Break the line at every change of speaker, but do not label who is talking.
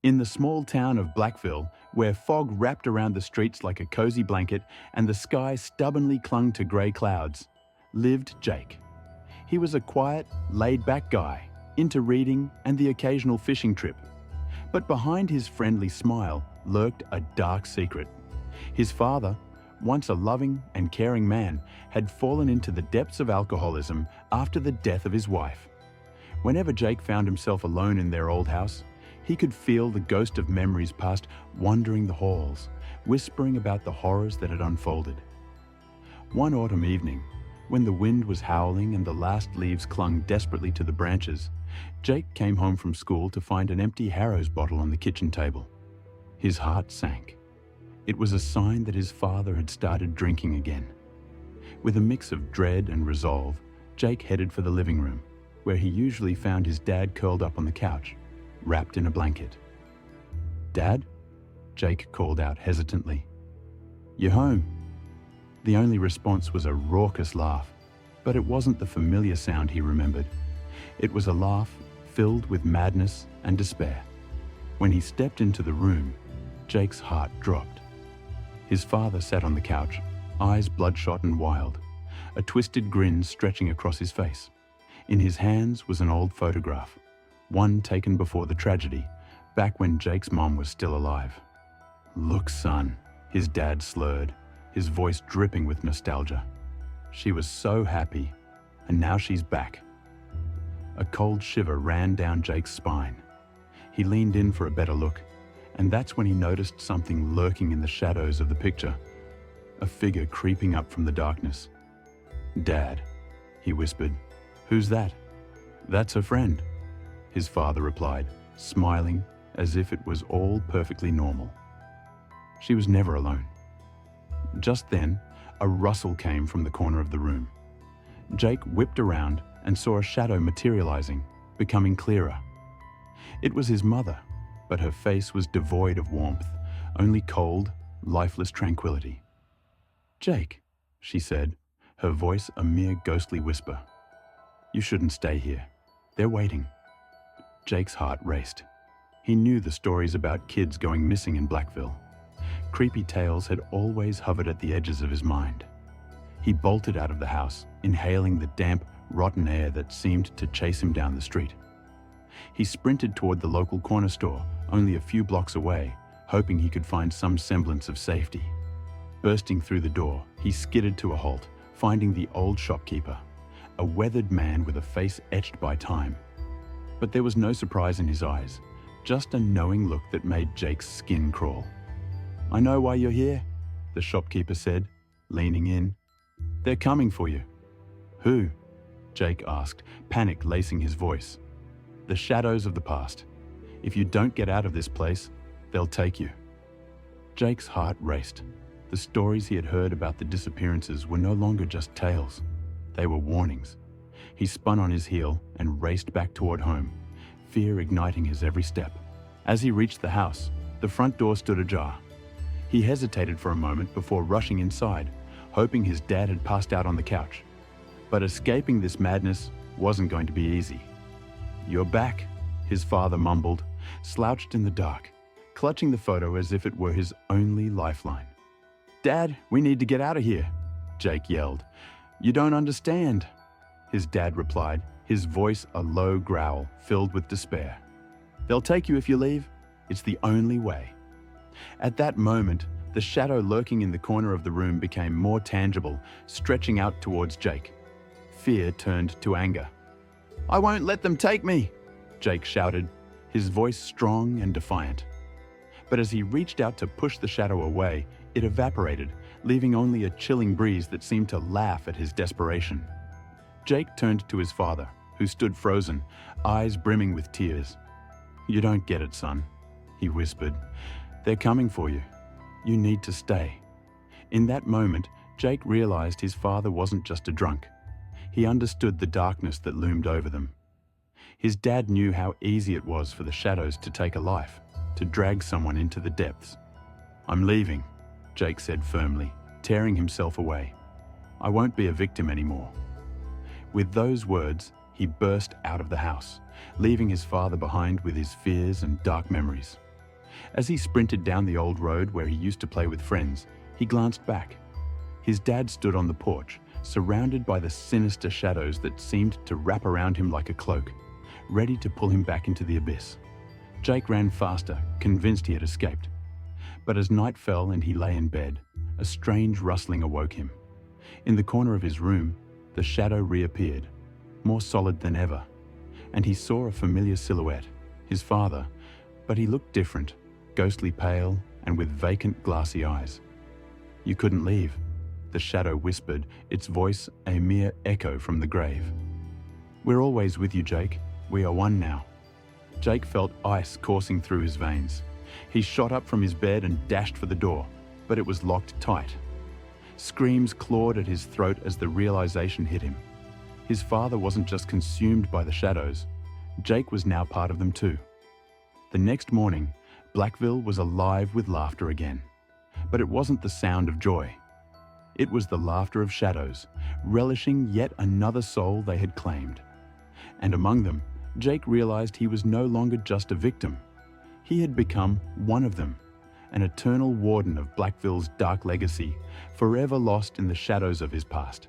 In the small town of Blackville, where fog wrapped around the streets like a cozy blanket and the sky stubbornly clung to grey clouds, lived Jake. He was a quiet, laid-back guy, into reading and the occasional fishing trip. But behind his friendly smile lurked a dark secret. His father, once a loving and caring man, had fallen into the depths of alcoholism after the death of his wife. Whenever Jake found himself alone in their old house, he could feel the ghost of memories past wandering the halls, whispering about the horrors that had unfolded. One autumn evening, when the wind was howling and the last leaves clung desperately to the branches, Jake came home from school to find an empty Harrow's bottle on the kitchen table. His heart sank. It was a sign that his father had started drinking again. With a mix of dread and resolve, Jake headed for the living room, where he usually found his dad curled up on the couch, wrapped in a blanket. "Dad?" Jake called out hesitantly. "You home?" The only response was a raucous laugh, but it wasn't the familiar sound he remembered. It was a laugh filled with madness and despair. When he stepped into the room, Jake's heart dropped. His father sat on the couch, eyes bloodshot and wild, a twisted grin stretching across his face. In his hands was an old photograph, one taken before the tragedy, back when Jake's mom was still alive. "Look, son," his dad slurred, his voice dripping with nostalgia. "She was so happy, and now she's back." A cold shiver ran down Jake's spine. He leaned in for a better look, and that's when he noticed something lurking in the shadows of the picture, a figure creeping up from the darkness. "Dad," he whispered. "Who's that?" "That's her friend," his father replied, smiling as if it was all perfectly normal. She was never alone. Just then, a rustle came from the corner of the room. Jake whipped around and saw a shadow materializing, becoming clearer. It was his mother, but her face was devoid of warmth, only cold, lifeless tranquility. "Jake," she said, her voice a mere ghostly whisper. "You shouldn't stay here. They're waiting." Jake's heart raced. He knew the stories about kids going missing in Blackville. Creepy tales had always hovered at the edges of his mind. He bolted out of the house, inhaling the damp, rotten air that seemed to chase him down the street. He sprinted toward the local corner store, only a few blocks away, hoping he could find some semblance of safety. Bursting through the door, he skidded to a halt, finding the old shopkeeper, a weathered man with a face etched by time. But there was no surprise in his eyes, just a knowing look that made Jake's skin crawl. "I know why you're here," the shopkeeper said, leaning in. "They're coming for you." "Who?" Jake asked, panic lacing his voice. "The shadows of the past. If you don't get out of this place, they'll take you." Jake's heart raced. The stories he had heard about the disappearances were no longer just tales. They were warnings. He spun on his heel and raced back toward home, fear igniting his every step. As he reached the house, the front door stood ajar. He hesitated for a moment before rushing inside, hoping his dad had passed out on the couch. But escaping this madness wasn't going to be easy. "You're back," his father mumbled, slouched in the dark, clutching the photo as if it were his only lifeline. "Dad, we need to get out of here," Jake yelled. "You don't understand," his dad replied, his voice a low growl filled with despair. "They'll take you if you leave. It's the only way." At that moment, the shadow lurking in the corner of the room became more tangible, stretching out towards Jake. Fear turned to anger. "I won't let them take me," Jake shouted, his voice strong and defiant. But as he reached out to push the shadow away, it evaporated, leaving only a chilling breeze that seemed to laugh at his desperation. Jake turned to his father, who stood frozen, eyes brimming with tears. "You don't get it, son," he whispered. "They're coming for you. You need to stay." In that moment, Jake realized his father wasn't just a drunk. He understood the darkness that loomed over them. His dad knew how easy it was for the shadows to take a life, to drag someone into the depths. "I'm leaving," Jake said firmly, tearing himself away. "I won't be a victim anymore." With those words, he burst out of the house, leaving his father behind with his fears and dark memories. As he sprinted down the old road where he used to play with friends, he glanced back. His dad stood on the porch, surrounded by the sinister shadows that seemed to wrap around him like a cloak, ready to pull him back into the abyss. Jake ran faster, convinced he had escaped. But as night fell and he lay in bed, a strange rustling awoke him. In the corner of his room, the shadow reappeared, more solid than ever, and he saw a familiar silhouette, his father, but he looked different, ghostly pale and with vacant, glassy eyes. "You couldn't leave," the shadow whispered, its voice a mere echo from the grave. "We're always with you, Jake. We are one now." Jake felt ice coursing through his veins. He shot up from his bed and dashed for the door, but it was locked tight. Screams clawed at his throat as the realization hit him. His father wasn't just consumed by the shadows. Jake was now part of them too. The next morning, Blackville was alive with laughter again. But it wasn't the sound of joy. It was the laughter of shadows, relishing yet another soul they had claimed. And among them, Jake realized he was no longer just a victim. He had become one of them, an eternal warden of Blackville's dark legacy, forever lost in the shadows of his past.